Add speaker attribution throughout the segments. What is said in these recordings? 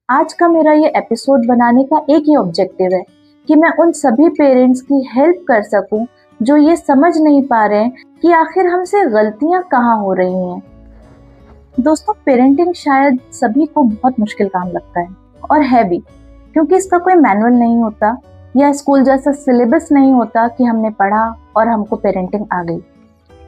Speaker 1: आज का मेरा ये एपिसोड बनाने का एक ही ऑब्जेक्टिव है कि मैं उन सभी पेरेंट्स की हेल्प कर सकूं जो ये समझ नहीं पा रहे हैं कि आखिर हमसे गलतियां कहाँ हो रही हैं। दोस्तों, पेरेंटिंग शायद सभी को बहुत मुश्किल काम लगता है और है भी, क्योंकि इसका कोई मैनुअल नहीं होता या स्कूल जैसा सिलेबस नहीं होता कि हमने पढ़ा और हमको पेरेंटिंग आ गई।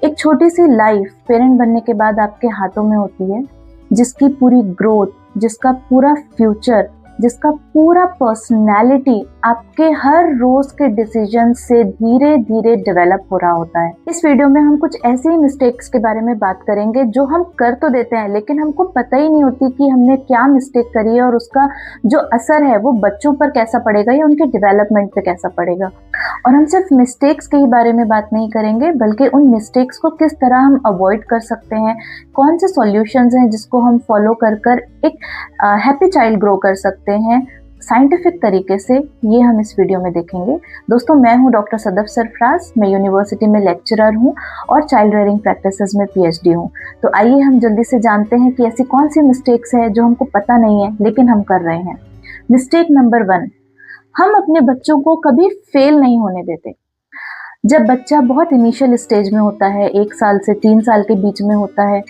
Speaker 1: एक छोटी सी लाइफ पेरेंट बनने के बाद आपके हाथों में होती है, जिसकी पूरी ग्रोथ, जिसका पूरा फ्यूचर, जिसका पूरा पर्सनैलिटी आपके हर रोज के डिसीजन से धीरे धीरे डेवलप हो रहा होता है। इस वीडियो में हम कुछ ऐसे ही मिस्टेक्स के बारे में बात करेंगे जो हम कर तो देते हैं लेकिन हमको पता ही नहीं होती कि हमने क्या मिस्टेक करी है और उसका जो असर है वो बच्चों पर कैसा पड़ेगा या उनके डेवलपमेंट पे कैसा पड़ेगा। और हम सिर्फ मिस्टेक्स के ही बारे में बात नहीं करेंगे बल्कि उन मिस्टेक्स को किस तरह हम अवॉइड कर सकते हैं, कौन से सॉल्यूशंस हैं जिसको हम फॉलो कर कर एक हैप्पी चाइल्ड ग्रो कर सकते हैं साइंटिफिक तरीके से। ये हम इस वीडियो में देखेंगे। दोस्तों, मैं हूं डॉक्टर सदफ सरफराज। मैं यूनिवर्सिटी में लेक्चरर हूं और चाइल्ड रेयरिंग प्रैक्टिसेस में पीएचडी हूं। तो आइए हम जल्दी से जानते हैं कि ऐसी कौन सी मिस्टेक्स है जो हमको पता नहीं है लेकिन हम कर रहे हैं। मिस्टेक नंबर 1, हम अपने बच्चों को कभी फेल नहीं होने देते। जब बच्चा बहुत इनिशियल स्टेज में होता है, 1 साल से 3 साल के बीच में होता है,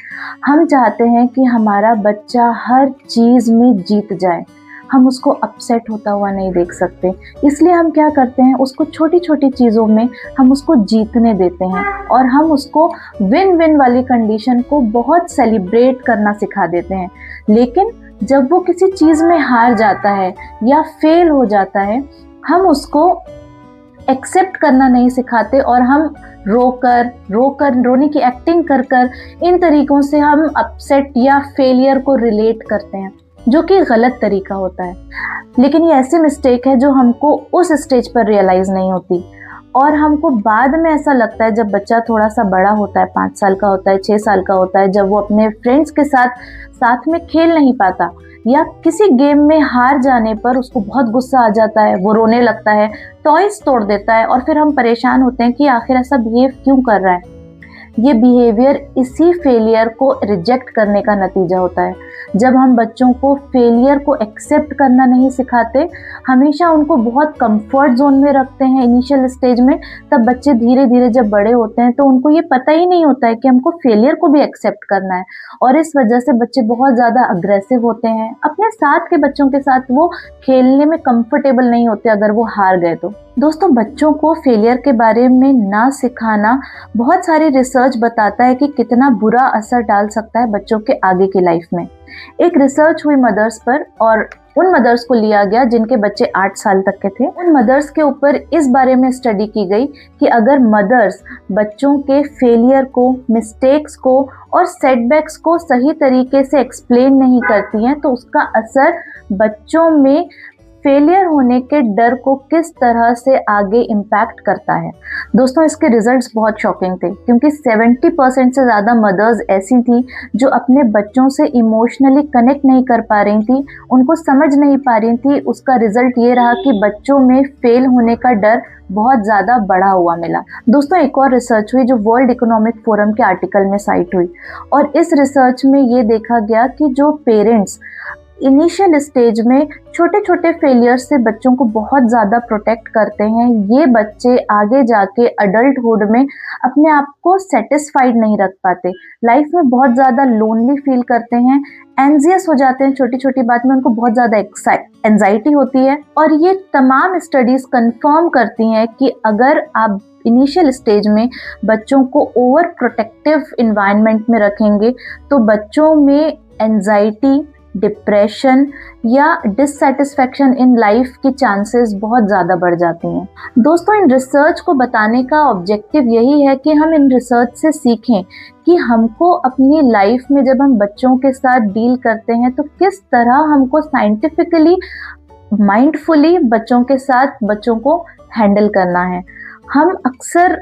Speaker 1: हम चाहते हैं कि हमारा बच्चा हर चीज़ में जीत जाए। हम उसको अपसेट होता हुआ नहीं देख सकते, इसलिए हम क्या करते हैं, उसको छोटी छोटी चीज़ों में हम उसको जीतने देते हैं और हम उसको विन विन वाली कंडीशन को बहुत सेलिब्रेट करना सिखा देते हैं। लेकिन जब वो किसी चीज़ में हार जाता है या फेल हो जाता है, हम उसको एक्सेप्ट करना नहीं सिखाते और हम रोने की एक्टिंग कर कर इन तरीकों से हम अपसेट या फेलियर को रिलेट करते हैं, जो कि गलत तरीका होता है। लेकिन ये ऐसी मिस्टेक है जो हमको उस स्टेज पर रियलाइज नहीं होती और हमको बाद में ऐसा लगता है जब बच्चा थोड़ा सा बड़ा होता है, 5 साल का होता है, 6 साल का होता है, जब वो अपने फ्रेंड्स के साथ में खेल नहीं पाता या किसी गेम में हार जाने पर उसको बहुत गुस्सा आ जाता है, वो रोने लगता है, टॉयज तोड़ देता है और फिर हम परेशान होते हैं कि आखिर ऐसा बिहेव क्यों कर रहा है। ये बिहेवियर इसी फेलियर को रिजेक्ट करने का नतीजा होता है। जब हम बच्चों को फेलियर को एक्सेप्ट करना नहीं सिखाते, हमेशा उनको बहुत कंफर्ट जोन में रखते हैं इनिशियल स्टेज में, तब बच्चे धीरे धीरे जब बड़े होते हैं तो उनको ये पता ही नहीं होता है कि हमको फेलियर को भी एक्सेप्ट करना है। और इस वजह से बच्चे बहुत ज़्यादा अग्रेसिव होते हैं। अपने साथ के बच्चों के साथ वो खेलने में कंफर्टेबल नहीं होते अगर वो हार गए तो। दोस्तों, बच्चों को फेलियर के बारे में ना सिखाना, बहुत सारी रिसर्च बताता है कि कितना बुरा असर डाल सकता है बच्चों के आगे की लाइफ में। एक रिसर्च हुई मदर्स पर और उन मदर्स को लिया गया जिनके बच्चे 8 साल तक के थे। उन मदर्स के ऊपर इस बारे में स्टडी की गई कि अगर मदर्स बच्चों के फेलियर को, मिस्टेक्स को और सेटबैक्स को सही तरीके से एक्सप्लेन नहीं करती हैं तो उसका असर बच्चों में फेलियर होने के डर को किस तरह से आगे इम्पैक्ट करता है। दोस्तों, इसके रिजल्ट्स बहुत शॉकिंग थे क्योंकि 70% से ज़्यादा मदर्स ऐसी थी जो अपने बच्चों से इमोशनली कनेक्ट नहीं कर पा रही थी, उनको समझ नहीं पा रही थी। उसका रिजल्ट ये रहा कि बच्चों में फेल होने का डर बहुत ज़्यादा बढ़ा हुआ मिला। दोस्तों, एक और रिसर्च हुई जो वर्ल्ड इकोनॉमिक फोरम के आर्टिकल में साइट हुई और इस रिसर्च में ये देखा गया कि जो पेरेंट्स इनिशियल स्टेज में छोटे छोटे फेलियर से बच्चों को बहुत ज़्यादा प्रोटेक्ट करते हैं, ये बच्चे आगे जाके अडल्टहुड में अपने आप को सेटिस्फाइड नहीं रख पाते, लाइफ में बहुत ज़्यादा लोनली फील करते हैं, एंजियस हो जाते हैं, छोटी छोटी बात में उनको बहुत ज़्यादा एंजाइटी होती है। और ये तमाम स्टडीज़ कंफर्म करती हैं कि अगर आप इनिशियल स्टेज में बच्चों को ओवर प्रोटेक्टिव इन्वायरमेंट में रखेंगे तो बच्चों में एंजाइटी, डिप्रेशन या डिससेटिस्फैक्शन इन लाइफ की चांसेस बहुत ज़्यादा बढ़ जाती हैं। दोस्तों, इन रिसर्च को बताने का ऑब्जेक्टिव यही है कि हम इन रिसर्च से सीखें कि हमको अपनी लाइफ में जब हम बच्चों के साथ डील करते हैं तो किस तरह हमको साइंटिफिकली, माइंडफुली बच्चों के साथ बच्चों को हैंडल करना है। हम अक्सर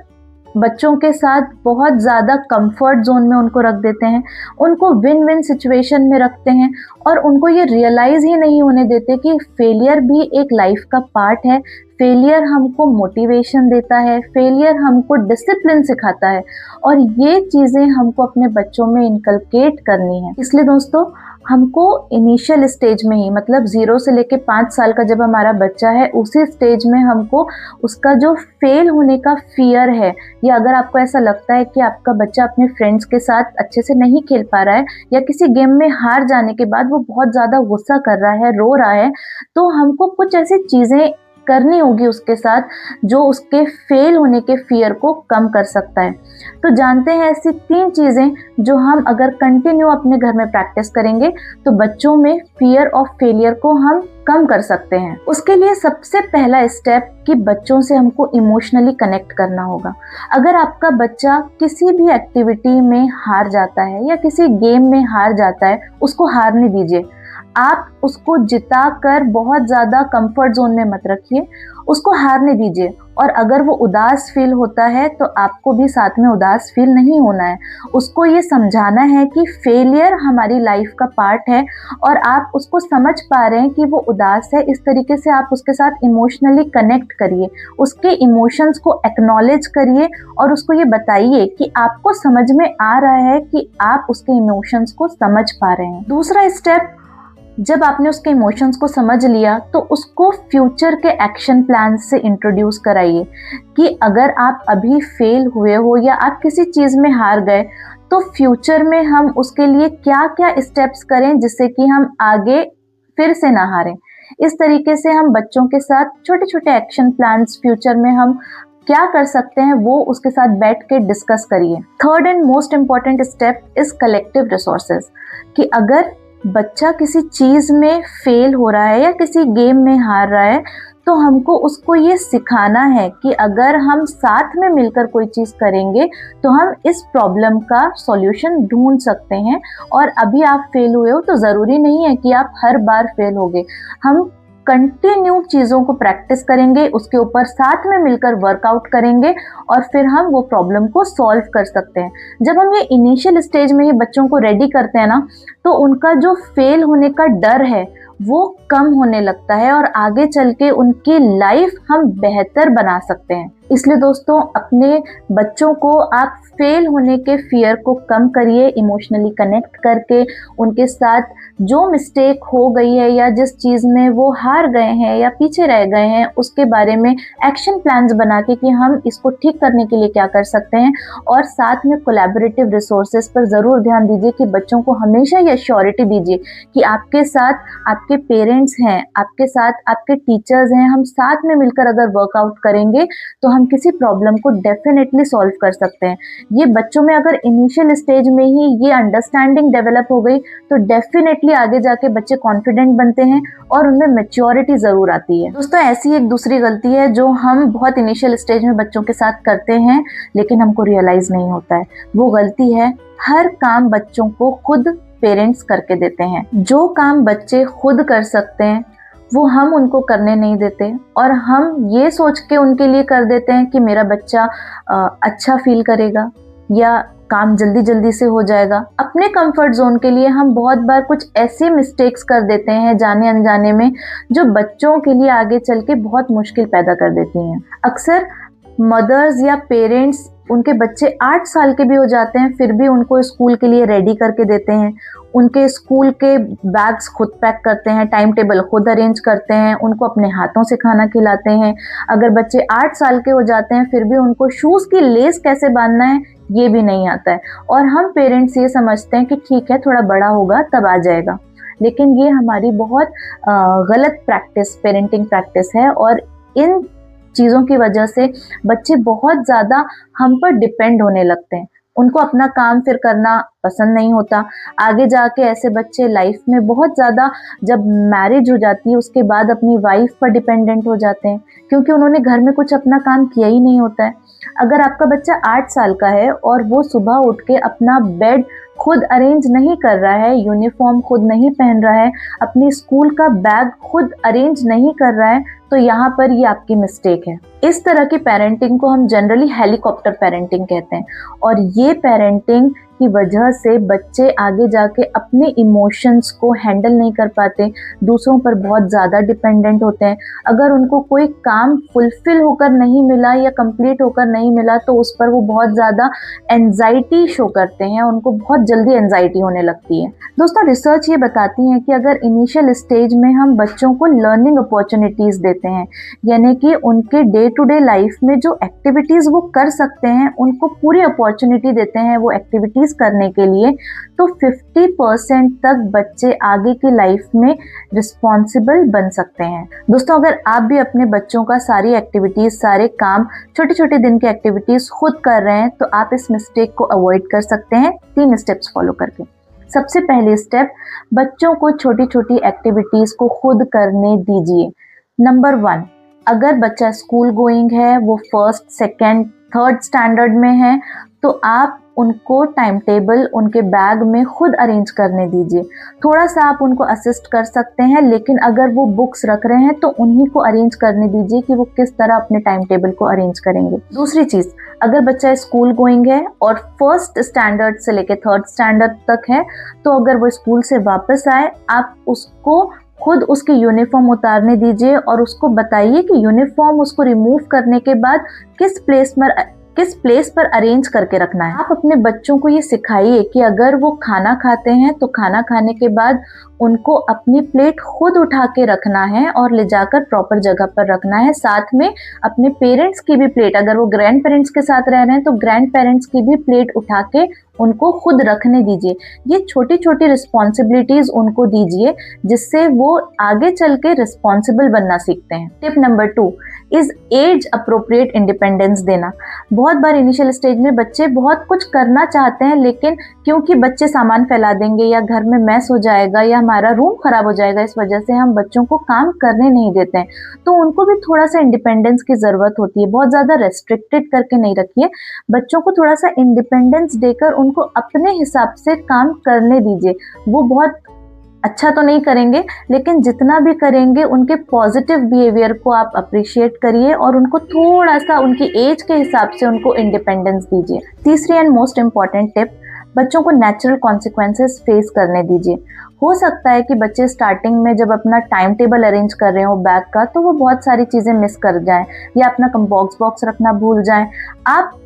Speaker 1: बच्चों के साथ बहुत ज़्यादा कंफर्ट जोन में उनको रख देते हैं, उनको विन विन सिचुएशन में रखते हैं और उनको ये रियलाइज़ ही नहीं होने देते कि फेलियर भी एक लाइफ का पार्ट है। फेलियर हमको मोटिवेशन देता है, फेलियर हमको डिसिप्लिन सिखाता है और ये चीज़ें हमको अपने बच्चों में इनकलकेट करनी है। इसलिए दोस्तों, हमको इनिशियल स्टेज में ही, मतलब 0 से लेके 5 साल का जब हमारा बच्चा है, उसी स्टेज में हमको उसका जो फेल होने का फियर है, या अगर आपको ऐसा लगता है कि आपका बच्चा अपने फ्रेंड्स के साथ अच्छे से नहीं खेल पा रहा है, या किसी गेम में हार जाने के बाद वो बहुत ज़्यादा गुस्सा कर रहा है, रो रहा है, तो हमको कुछ ऐसी चीज़ें करनी होगी उसके साथ जो उसके फेल होने के फियर को कम कर सकता है। तो जानते हैं ऐसी 3 चीज़ें जो हम अगर कंटिन्यू अपने घर में प्रैक्टिस करेंगे तो बच्चों में फियर ऑफ फेलियर को हम कम कर सकते हैं। उसके लिए सबसे पहला स्टेप कि बच्चों से हमको इमोशनली कनेक्ट करना होगा। अगर आपका बच्चा किसी भी एक्टिविटी में हार जाता है या किसी गेम में हार जाता है, उसको हारने दीजिए। आप उसको जिता कर बहुत ज़्यादा कंफर्ट जोन में मत रखिए, उसको हारने दीजिए। और अगर वो उदास फील होता है तो आपको भी साथ में उदास फील नहीं होना है। उसको ये समझाना है कि फेलियर हमारी लाइफ का पार्ट है और आप उसको समझ पा रहे हैं कि वो उदास है। इस तरीके से आप उसके साथ इमोशनली कनेक्ट करिए, उसके इमोशंस को एक्नॉलेज करिए और उसको ये बताइए कि आपको समझ में आ रहा है कि आप उसके इमोशंस को समझ पा रहे हैं। दूसरा स्टेप, जब आपने उसके इमोशंस को समझ लिया तो उसको फ्यूचर के एक्शन प्लान से इंट्रोड्यूस कराइए कि अगर आप अभी फेल हुए हो या आप किसी चीज़ में हार गए तो फ्यूचर में हम उसके लिए क्या क्या स्टेप्स करें जिससे कि हम आगे फिर से ना हारें। इस तरीके से हम बच्चों के साथ छोटे छोटे एक्शन प्लान्स फ्यूचर में हम क्या कर सकते हैं वो उसके साथ बैठ के डिस्कस करिए। Third and most important step is collective resources, कि अगर बच्चा किसी चीज़ में फेल हो रहा है या किसी गेम में हार रहा है तो हमको उसको ये सिखाना है कि अगर हम साथ में मिलकर कोई चीज़ करेंगे तो हम इस प्रॉब्लम का सॉल्यूशन ढूंढ सकते हैं। और अभी आप फेल हुए हो तो ज़रूरी नहीं है कि आप हर बार फेल होगे। हम कंटिन्यू चीज़ों को प्रैक्टिस करेंगे, उसके ऊपर साथ में मिलकर वर्कआउट करेंगे और फिर हम वो प्रॉब्लम को सॉल्व कर सकते हैं। जब हम ये इनिशियल स्टेज में ही बच्चों को रेडी करते हैं ना, तो उनका जो फेल होने का डर है वो कम होने लगता है और आगे चल के उनकी लाइफ हम बेहतर बना सकते हैं। इसलिए दोस्तों, अपने बच्चों को आप फेल होने के फियर को कम करिए, इमोशनली कनेक्ट करके उनके साथ जो मिस्टेक हो गई है या जिस चीज़ में वो हार गए हैं या पीछे रह गए हैं उसके बारे में एक्शन प्लान्स बना के कि हम इसको ठीक करने के लिए क्या कर सकते हैं। और साथ में कोलैबोरेटिव रिसोर्सेज पर ज़रूर ध्यान दीजिए कि बच्चों को हमेशा ये श्योरिटी दीजिए कि आपके साथ आपके पेरेंट्स हैं, आपके साथ आपके टीचर्स हैं। हम साथ में मिलकर अगर वर्कआउट करेंगे तो हम किसी प्रॉब्लम को डेफिनेटली सॉल्व कर सकते हैं। ये बच्चों में अगर इनिशियल स्टेज में ही ये अंडरस्टैंडिंग डेवलप हो गई तो डेफिनेटली आगे जाके बच्चे कॉन्फिडेंट बनते हैं और उनमें मैच्योरिटी ज़रूर आती है। दोस्तों, ऐसी एक दूसरी गलती है जो हम बहुत इनिशियल स्टेज में बच्चों के साथ करते हैं लेकिन हमको रियलाइज़ नहीं होता है। वो गलती है, हर काम बच्चों को खुद पेरेंट्स करके देते हैं। जो काम बच्चे खुद कर सकते हैं वो हम उनको करने नहीं देते और हम ये सोच के उनके लिए कर देते हैं कि मेरा बच्चा अच्छा फील करेगा या काम जल्दी जल्दी से हो जाएगा। अपने कंफर्ट जोन के लिए हम बहुत बार कुछ ऐसे मिस्टेक्स कर देते हैं जाने अनजाने में जो बच्चों के लिए आगे चल के बहुत मुश्किल पैदा कर देती हैं। अक्सर मदर्स या पेरेंट्स उनके बच्चे 8 साल के भी हो जाते हैं फिर भी उनको स्कूल के लिए रेडी करके देते हैं। उनके स्कूल के बैग्स खुद पैक करते हैं, टाइम टेबल खुद अरेंज करते हैं, उनको अपने हाथों से खाना खिलाते हैं। अगर बच्चे 8 साल के हो जाते हैं फिर भी उनको शूज़ की लेस कैसे बांधना है ये भी नहीं आता है। और हम पेरेंट्स ये समझते हैं कि ठीक है, थोड़ा बड़ा होगा तब आ जाएगा। लेकिन ये हमारी बहुत गलत प्रैक्टिस, पेरेंटिंग प्रैक्टिस है और इन चीज़ों की वजह से बच्चे बहुत ज़्यादा हम पर डिपेंड होने लगते हैं। उनको अपना काम फिर करना पसंद नहीं होता। आगे जाके ऐसे बच्चे लाइफ में बहुत ज़्यादा, जब मैरिज हो जाती है उसके बाद अपनी वाइफ पर डिपेंडेंट हो जाते हैं क्योंकि उन्होंने घर में कुछ अपना काम किया ही नहीं होता है। अगर आपका बच्चा 8 साल का है और वो सुबह उठ के अपना बेड खुद अरेंज नहीं कर रहा है, यूनिफॉर्म खुद नहीं पहन रहा है, अपनी स्कूल का बैग खुद अरेंज नहीं कर रहा है, तो यहाँ पर ये आपकी मिस्टेक है। इस तरह की पेरेंटिंग को हम जनरली हेलीकॉप्टर पेरेंटिंग कहते हैं, और ये पेरेंटिंग की वजह से बच्चे आगे जाके अपने इमोशंस को हैंडल नहीं कर पाते, दूसरों पर बहुत ज़्यादा डिपेंडेंट होते हैं। अगर उनको कोई काम फुलफिल होकर नहीं मिला या कंप्लीट होकर नहीं मिला तो उस पर वो बहुत ज़्यादा एंजाइटी शो करते हैं, उनको बहुत जल्दी एंजाइटी होने लगती है। दोस्तों, रिसर्च ये बताती है कि अगर इनिशियल स्टेज में हम बच्चों को लर्निंग अपॉर्चुनिटीज़ देते हैं, यानी कि उनके डे टू डे लाइफ में जो एक्टिविटीज़ वो कर सकते हैं उनको पूरी अपॉर्चुनिटी देते हैं वो एक्टिविटीज़ करने के लिए, तो 50% तक बच्चे आगे की लाइफ में रिस्पॉन्सिबल बन सकते हैं। दोस्तों, अगर आप भी अपने बच्चों का सारी एक्टिविटीज़, सारे काम, छोटे छोटे दिन की एक्टिविटीज़ खुद कर रहे हैं तो आप इस मिस्टेक को अवॉइड कर सकते हैं 3 स्टेप्स फॉलो करके। सबसे पहले स्टेप, बच्चों को छोटी छोटी एक्टिविटीज़ को खुद करने दीजिए। नंबर 1, अगर बच्चा स्कूल गोइंग है, वो 1st, 2nd, 3rd स्टैंडर्ड में है, तो आप उनको टाइम टेबल उनके बैग में खुद अरेंज करने दीजिए। थोड़ा सा आप उनको असिस्ट कर सकते हैं, लेकिन अगर वो बुक्स रख रहे हैं तो उन्हीं को अरेंज करने दीजिए कि वो किस तरह अपने टाइम टेबल को अरेंज करेंगे। दूसरी चीज़, अगर बच्चा स्कूल गोइंग है और 1st स्टैंडर्ड से लेकर 3rd स्टैंडर्ड तक है, तो अगर वो स्कूल से वापस आए, आप उसको खुद उसकी यूनिफॉर्म उतारने दीजिए और उसको बताइए कि यूनिफॉर्म उसको रिमूव करने के बाद किस प्लेस पर अरेंज करके रखना है। आप अपने बच्चों को ये सिखाइए कि अगर वो खाना खाते हैं तो खाना खाने के बाद उनको अपनी प्लेट खुद उठा के रखना है और ले जाकर प्रॉपर जगह पर रखना है। साथ में अपने पेरेंट्स की भी प्लेट, अगर वो ग्रैंड पेरेंट्स के साथ रह रहे हैं तो ग्रैंड पेरेंट्स की भी प्लेट उठा के उनको खुद रखने दीजिए। ये छोटी छोटी रिस्पॉन्सिबिलिटीज उनको दीजिए जिससे वो आगे चल के रिस्पॉन्सिबल बनना सीखते हैं। Tip number 2 is age appropriate independence देना। बहुत बार इनिशियल स्टेज में बच्चे बहुत कुछ करना चाहते हैं, लेकिन क्योंकि बच्चे सामान फैला देंगे या घर में मैस हो जाएगा या हमारा रूम खराब हो जाएगा, इस वजह से हम बच्चों को काम करने नहीं देते हैं। तो उनको भी थोड़ा सा इंडिपेंडेंस की ज़रूरत होती है। बहुत ज़्यादा रेस्ट्रिक्टेड करके नहीं रखिए, बच्चों को थोड़ा सा इंडिपेंडेंस देकर उनको अपने हिसाब से काम करने दीजिए। वो बहुत अच्छा तो नहीं करेंगे, लेकिन जितना भी करेंगे उनके पॉजिटिव बिहेवियर को आप अप्रिशिएट करिए और उनको थोड़ा सा उनकी एज के हिसाब से उनको इंडिपेंडेंस दीजिए। तीसरी एंड मोस्ट इम्पॉर्टेंट टिप, बच्चों को नेचुरल कॉन्सिक्वेंसेस फेस करने दीजिए। हो सकता है कि बच्चे स्टार्टिंग में जब अपना टाइम टेबल अरेंज कर रहे हो बैग का, तो वो बहुत सारी चीज़ें मिस कर जाएं या अपना बॉक्स रखना भूल जाएं। आप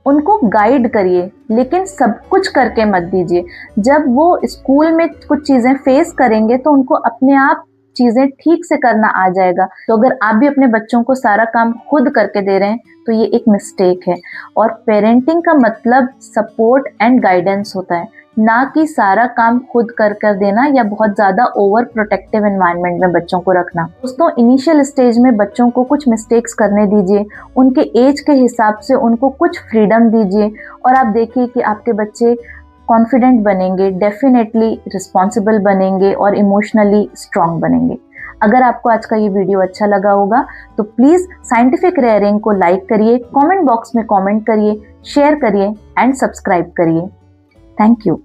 Speaker 1: उनको गाइड करिए, लेकिन सब कुछ करके मत दीजिए। जब वो स्कूल में कुछ चीज़ें फेस करेंगे तो उनको अपने आप चीज़ें ठीक से करना आ जाएगा। तो अगर आप भी अपने बच्चों को सारा काम खुद करके दे रहे हैं तो ये एक मिस्टेक है। और पेरेंटिंग का मतलब सपोर्ट एंड गाइडेंस होता है, ना कि सारा काम खुद कर देना या बहुत ज़्यादा ओवर प्रोटेक्टिव एनवायरनमेंट में बच्चों को रखना। दोस्तों, इनिशियल स्टेज में बच्चों को कुछ मिस्टेक्स करने दीजिए, उनके एज के हिसाब से उनको कुछ फ्रीडम दीजिए और आप देखिए कि आपके बच्चे कॉन्फिडेंट बनेंगे, डेफिनेटली रिस्पॉन्सिबल बनेंगे और इमोशनली स्ट्रांग बनेंगे। अगर आपको आज का ये वीडियो अच्छा लगा होगा तो प्लीज़ साइंटिफिक रेयरिंग को लाइक करिए, कमेंट बॉक्स में कमेंट करिए, शेयर करिए एंड सब्सक्राइब करिए। Thank you.